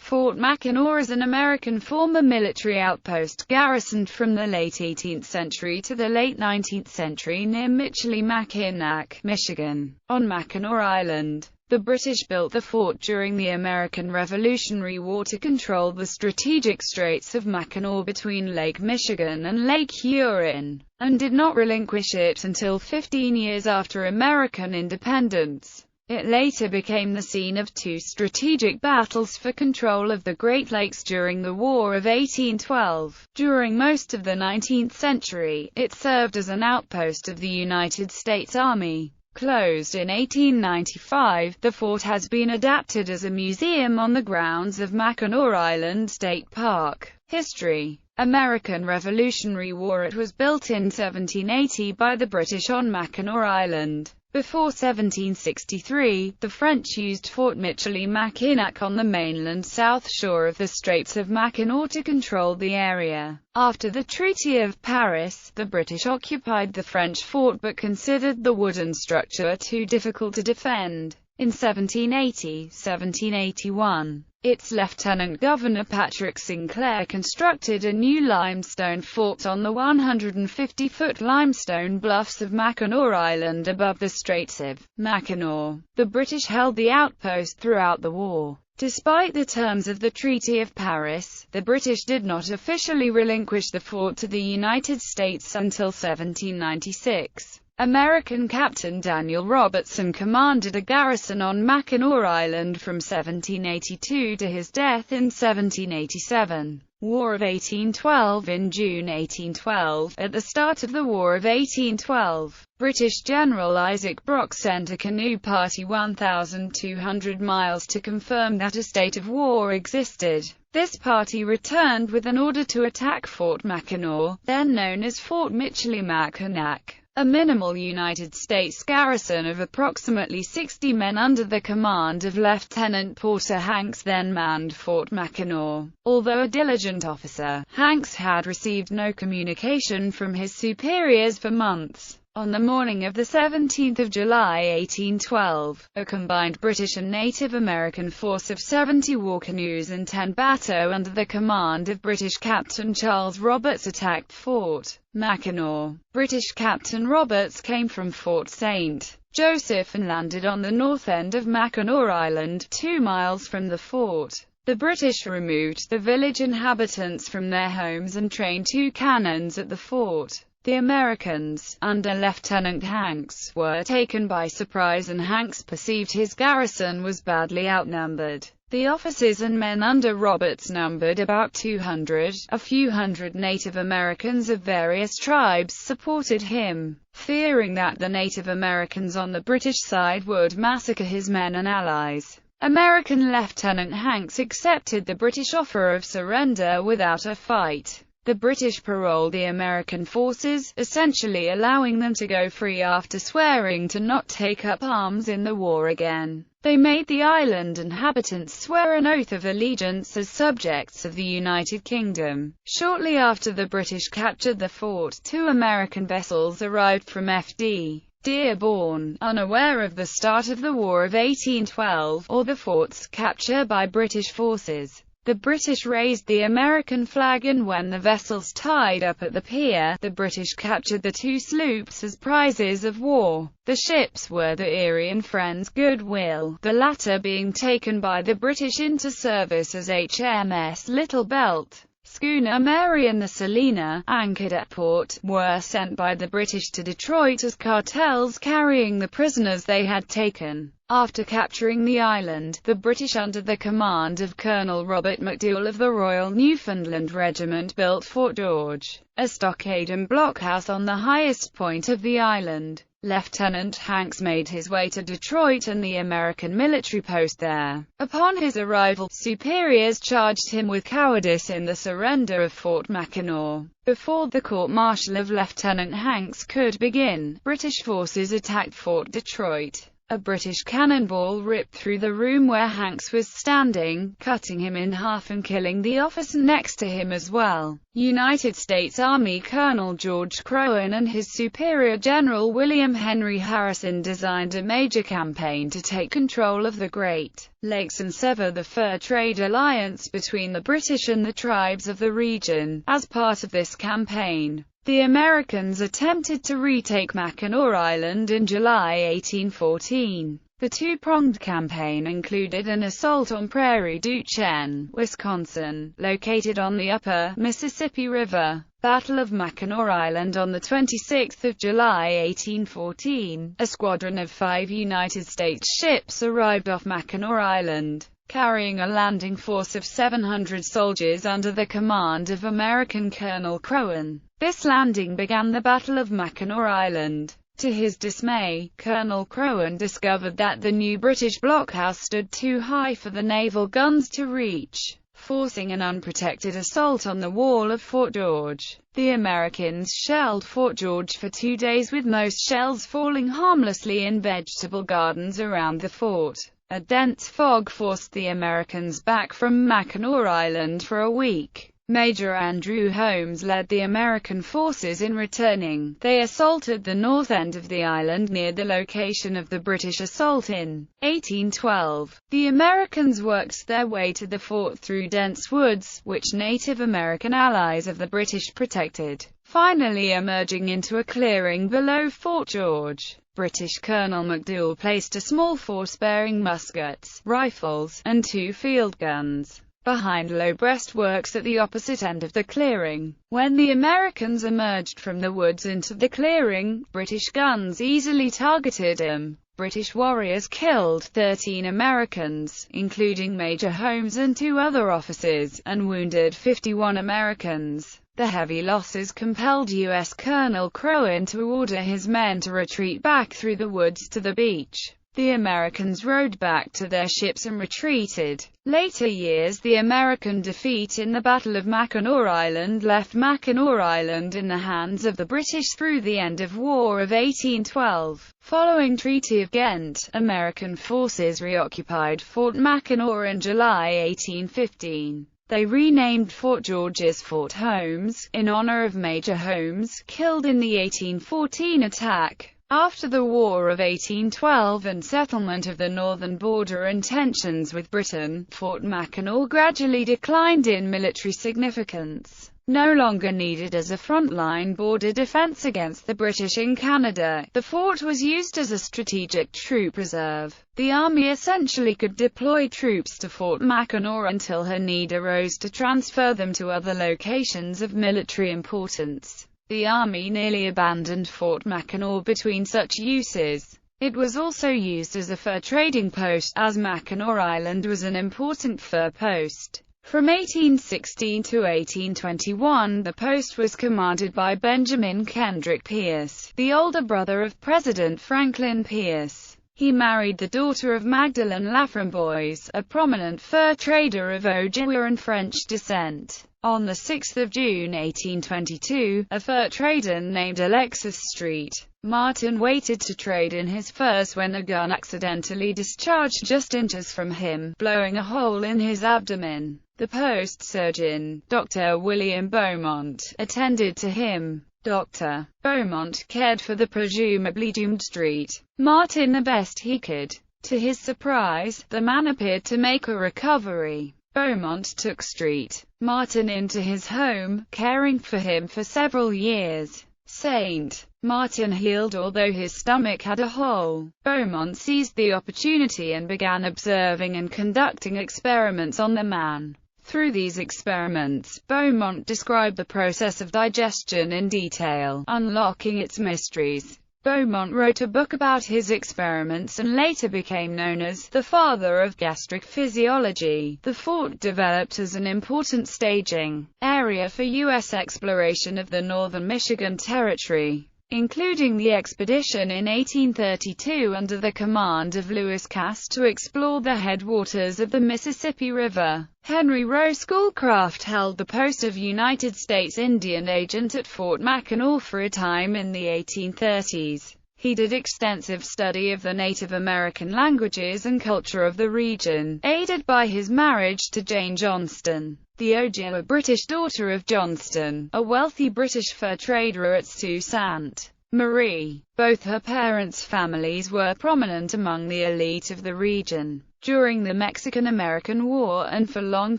Fort Mackinac is an American former military outpost garrisoned from the late 18th century to the late 19th century near Mackinac, Michigan, on Mackinac Island. The British built the fort during the American Revolutionary War to control the strategic Straits of Mackinac between Lake Michigan and Lake Huron, and did not relinquish it until 15 years after American independence. It later became the scene of two strategic battles for control of the Great Lakes during the War of 1812. During most of the 19th century, it served as an outpost of the United States Army. Closed in 1895, the fort has been adapted as a museum on the grounds of Mackinac Island State Park. History: American Revolutionary War. It was built in 1780 by the British on Mackinac Island. Before 1763, the French used Fort Michilimackinac on the mainland south shore of the Straits of Mackinac to control the area. After the Treaty of Paris, the British occupied the French fort but considered the wooden structure too difficult to defend. In 1780–1781, its Lieutenant Governor Patrick Sinclair constructed a new limestone fort on the 150-foot limestone bluffs of Mackinac Island above the Straits of Mackinac. The British held the outpost throughout the war. Despite the terms of the Treaty of Paris, the British did not officially relinquish the fort to the United States until 1796. American Captain Daniel Robertson commanded a garrison on Mackinac Island from 1782 to his death in 1787. War of 1812. In June 1812, at the start of the War of 1812, British General Isaac Brock sent a canoe party 1,200 miles to confirm that a state of war existed. This party returned with an order to attack Fort Mackinac, then known as Fort Michilimackinac. A minimal United States garrison of approximately 60 men under the command of Lieutenant Porter Hanks then manned Fort Mackinac. Although a diligent officer, Hanks had received no communication from his superiors for months. On the morning of the 17th of July 1812, a combined British and Native American force of 70 war canoes and 10 bateaux under the command of British Captain Charles Roberts attacked Fort Mackinac. British Captain Roberts came from Fort St. Joseph and landed on the north end of Mackinac Island, 2 miles from the fort. The British removed the village inhabitants from their homes and trained 2 cannons at the fort. The Americans, under Lieutenant Hanks, were taken by surprise and Hanks perceived his garrison was badly outnumbered. The officers and men under Roberts numbered about 200. A few hundred Native Americans of various tribes supported him, fearing that the Native Americans on the British side would massacre his men and allies. American Lieutenant Hanks accepted the British offer of surrender without a fight. The British paroled the American forces, essentially allowing them to go free after swearing to not take up arms in the war again. They made the island inhabitants swear an oath of allegiance as subjects of the United Kingdom. Shortly after the British captured the fort, 2 American vessels arrived from F.D. Dearborn, unaware of the start of the War of 1812, or the fort's capture by British forces. The British raised the American flag and when the vessels tied up at the pier, the British captured the 2 sloops as prizes of war. The ships were the Erie and Friends Goodwill, the latter being taken by the British into service as HMS Little Belt. Schooner Mary and the Salina, anchored at port, were sent by the British to Detroit as cartels carrying the prisoners they had taken. After capturing the island, the British under the command of Colonel Robert MacDougall of the Royal Newfoundland Regiment built Fort George, a stockade and blockhouse on the highest point of the island. Lieutenant Hanks made his way to Detroit and the American military post there. Upon his arrival, superiors charged him with cowardice in the surrender of Fort Mackinac. Before the court-martial of Lieutenant Hanks could begin, British forces attacked Fort Detroit. A British cannonball ripped through the room where Hanks was standing, cutting him in half and killing the officer next to him as well. United States Army Colonel George Croghan and his superior General William Henry Harrison designed a major campaign to take control of the Great Lakes and sever the fur trade alliance between the British and the tribes of the region. As part of this campaign, the Americans attempted to retake Mackinac Island in July 1814. The two-pronged campaign included an assault on Prairie du Chien, Wisconsin, located on the upper Mississippi River. Battle of Mackinac Island on 26 July 1814. A squadron of 5 United States ships arrived off Mackinac Island, carrying a landing force of 700 soldiers under the command of American Colonel Croghan. This landing began the Battle of Mackinac Island. To his dismay, Colonel Croghan discovered that the new British blockhouse stood too high for the naval guns to reach, forcing an unprotected assault on the wall of Fort George. The Americans shelled Fort George for 2 days, with most shells falling harmlessly in vegetable gardens around the fort. A dense fog forced the Americans back from Mackinac Island for a week. Major Andrew Holmes led the American forces in returning. They assaulted the north end of the island near the location of the British assault in 1812. The Americans worked their way to the fort through dense woods, which Native American allies of the British protected, finally emerging into a clearing below Fort George. British Colonel MacDougall placed a small force bearing muskets, rifles, and 2 field guns behind low breastworks at the opposite end of the clearing. When the Americans emerged from the woods into the clearing, British guns easily targeted them. British warriors killed 13 Americans, including Major Holmes and 2 other officers, and wounded 51 Americans. The heavy losses compelled U.S. Colonel Croghan to order his men to retreat back through the woods to the beach. The Americans rowed back to their ships and retreated. Later years, the American defeat in the Battle of Mackinac Island left Mackinac Island in the hands of the British through the end of War of 1812. Following Treaty of Ghent, American forces reoccupied Fort Mackinac in July 1815. They renamed Fort George as Fort Holmes, in honor of Major Holmes, killed in the 1814 attack. After the War of 1812 and settlement of the northern border and tensions with Britain, Fort Mackinac gradually declined in military significance. No longer needed as a frontline border defense against the British in Canada, the fort was used as a strategic troop reserve. The Army essentially could deploy troops to Fort Mackinac until her need arose to transfer them to other locations of military importance. The Army nearly abandoned Fort Mackinac between such uses. It was also used as a fur trading post, as Mackinac Island was an important fur post. From 1816 to 1821, the post was commanded by Benjamin Kendrick Pierce, the older brother of President Franklin Pierce. He married the daughter of Magdalen Laframboise, a prominent fur trader of Ojibwa and French descent. On 6 June 1822, a fur trader named Alexis Street Martin waited to trade in his furs when a gun accidentally discharged just inches from him, blowing a hole in his abdomen. The post surgeon, Dr. William Beaumont, attended to him. Dr. Beaumont cared for the presumably doomed Street Martin the best he could. To his surprise, the man appeared to make a recovery. Beaumont took Street Martin into his home, caring for him for several years. St. Martin healed although his stomach had a hole. Beaumont seized the opportunity and began observing and conducting experiments on the man. Through these experiments, Beaumont described the process of digestion in detail, unlocking its mysteries. Beaumont wrote a book about his experiments and later became known as the father of gastric physiology. The fort developed as an important staging area for U.S. exploration of the northern Michigan Territory, including the expedition in 1832 under the command of Lewis Cass to explore the headwaters of the Mississippi River. Henry Rowe Schoolcraft held the post of United States Indian Agent at Fort Mackinac for a time in the 1830s. He did extensive study of the Native American languages and culture of the region, aided by his marriage to Jane Johnston, the Ojibwa British daughter of Johnston, a wealthy British fur trader at Sault Ste. Marie. Both her parents' families were prominent among the elite of the region during the Mexican-American War and for long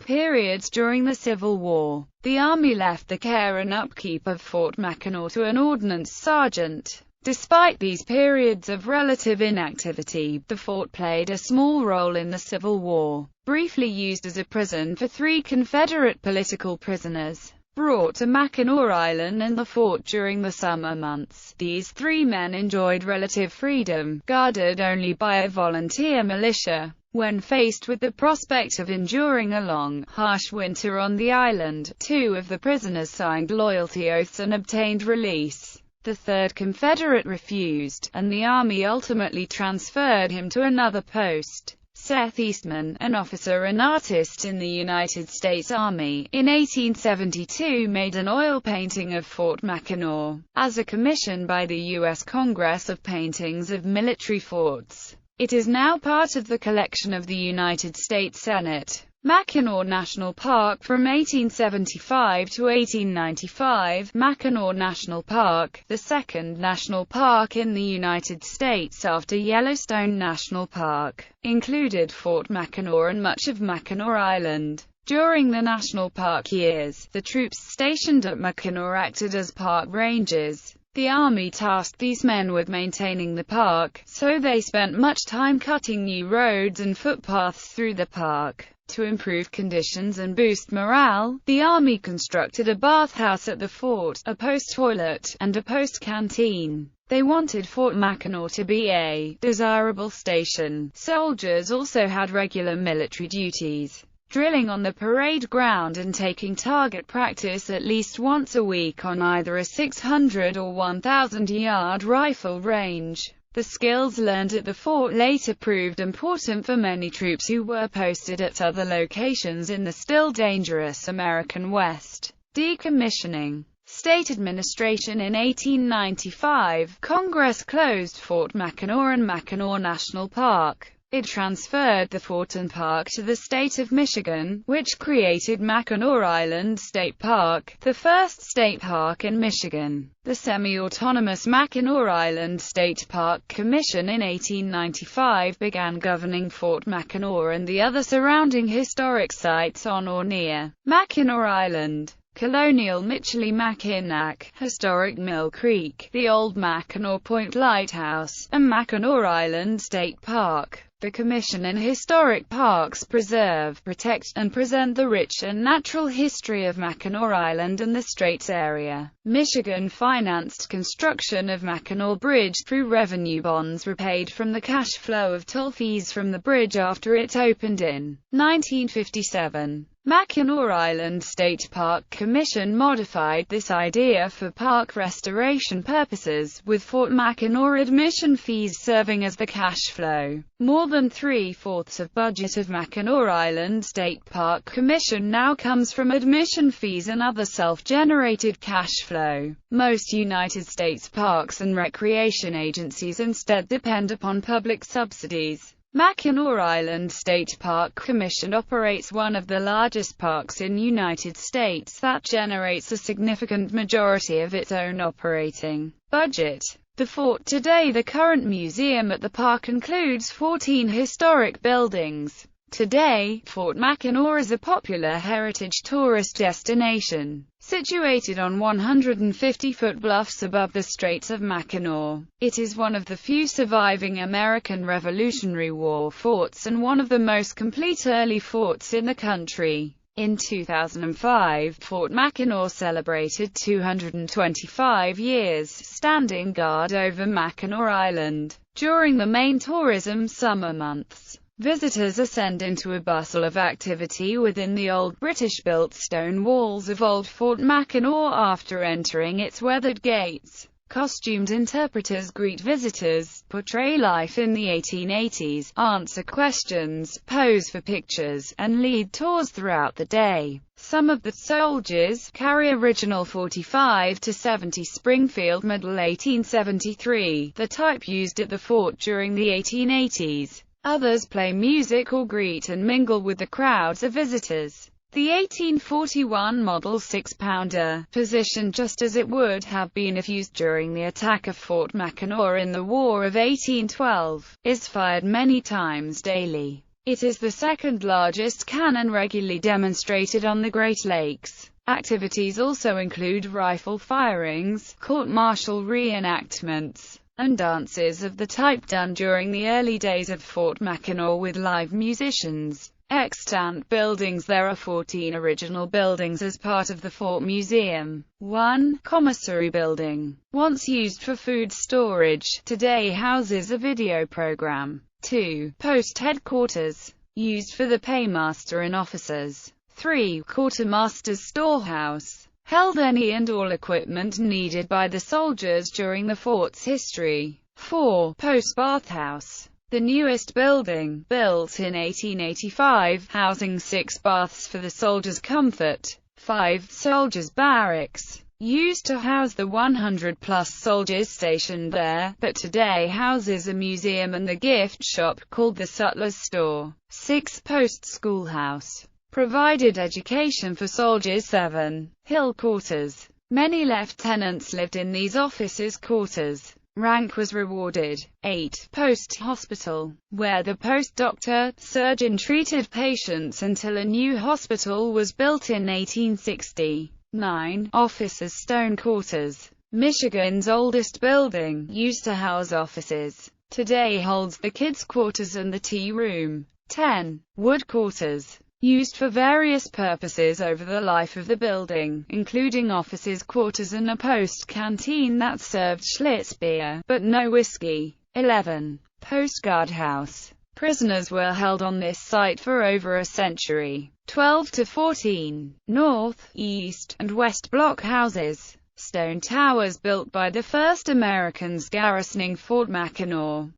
periods during the Civil War. The Army left the care and upkeep of Fort Mackinac to an ordnance sergeant. Despite these periods of relative inactivity, the fort played a small role in the Civil War, briefly used as a prison for 3 Confederate political prisoners brought to Mackinac Island and the fort during the summer months. These 3 men enjoyed relative freedom, guarded only by a volunteer militia. When faced with the prospect of enduring a long, harsh winter on the island, 2 of the prisoners signed loyalty oaths and obtained release. The 3rd Confederate refused, and the Army ultimately transferred him to another post. Seth Eastman, an officer and artist in the United States Army, in 1872 made an oil painting of Fort Mackinac, as a commission by the U.S. Congress of paintings of military forts. It is now part of the collection of the United States Senate. Mackinac National Park from 1875 to 1895. Mackinac National Park, the second national park in the United States after Yellowstone National Park, included Fort Mackinac and much of Mackinac Island. During the national park years, the troops stationed at Mackinac acted as park rangers. The Army tasked these men with maintaining the park, so they spent much time cutting new roads and footpaths through the park. To improve conditions and boost morale, the Army constructed a bathhouse at the fort, a post toilet, and a post canteen. They wanted Fort Mackinac to be a desirable station. Soldiers also had regular military duties, drilling on the parade ground and taking target practice at least once a week on either a 600 or 1,000-yard rifle range. The skills learned at the fort later proved important for many troops who were posted at other locations in the still dangerous American West. Decommissioning. State administration. In 1895, Congress closed Fort Mackinac and Mackinac National Park. It transferred the fort and park to the state of Michigan, which created Mackinac Island State Park, the first state park in Michigan. The semi-autonomous Mackinac Island State Park Commission in 1895 began governing Fort Mackinac and the other surrounding historic sites on or near Mackinac Island. Colonial Michilimackinac, Historic Mill Creek, the Old Mackinac Point Lighthouse, and Mackinac Island State Park. The Commission and Historic Parks preserve, protect, and present the rich and natural history of Mackinac Island and the Straits area. Michigan financed construction of Mackinac Bridge through revenue bonds repaid from the cash flow of toll fees from the bridge after it opened in 1957. Mackinac Island State Park Commission modified this idea for park restoration purposes, with Fort Mackinac admission fees serving as the cash flow. More than 3/4 of budget of Mackinac Island State Park Commission now comes from admission fees and other self-generated cash flow. Most United States parks and recreation agencies instead depend upon public subsidies. Mackinac Island State Park Commission operates one of the largest parks in United States that generates a significant majority of its own operating budget. The fort today. The current museum at the park includes 14 historic buildings. Today, Fort Mackinac is a popular heritage tourist destination, situated on 150-foot bluffs above the Straits of Mackinac. It is one of the few surviving American Revolutionary War forts and one of the most complete early forts in the country. In 2005, Fort Mackinac celebrated 225 years, standing guard over Mackinac Island. During the main tourism summer months, visitors ascend into a bustle of activity within the old British-built stone walls of Old Fort Mackinac after entering its weathered gates. Costumed interpreters greet visitors, portray life in the 1880s, answer questions, pose for pictures, and lead tours throughout the day. Some of the soldiers carry original 45-70 Springfield Model 1873, the type used at the fort during the 1880s. Others play music or greet and mingle with the crowds of visitors. The 1841 Model 6-pounder, positioned just as it would have been if used during the attack of Fort Mackinac in the War of 1812, is fired many times daily. It is the second largest cannon regularly demonstrated on the Great Lakes. Activities also include rifle firings, court-martial reenactments, and dances of the type done during the early days of Fort Mackinac with live musicians. Extant buildings. There are 14 original buildings as part of the Fort Museum. 1. Commissary Building. Once used for food storage, today houses a video program. 2. Post Headquarters. Used for the paymaster and officers. 3. Quartermaster's Storehouse. Held any and all equipment needed by the soldiers during the fort's history. 4. Post Bathhouse. The newest building, built in 1885, housing 6 baths for the soldiers' comfort. 5. Soldiers' Barracks. Used to house the 100-plus soldiers stationed there, but today houses a museum and the gift shop called the Sutler's Store. 6. Post Schoolhouse. Provided education for soldiers. 7. Hill Quarters. Many lieutenants lived in these officers' quarters. Rank was rewarded. 8. Post Hospital, where the post doctor, surgeon treated patients until a new hospital was built in 1860. 9. Officers' Stone Quarters. Michigan's oldest building, used to house officers. Today holds the kids' quarters and the tea room. 10. Wood Quarters. Used for various purposes over the life of the building, including officers' quarters and a post canteen that served Schlitz beer, but no whiskey. 11. Post Guardhouse. Prisoners were held on this site for over a century. 12 to 14. North, East, and West Block houses. Stone towers built by the first Americans garrisoning Fort Mackinac.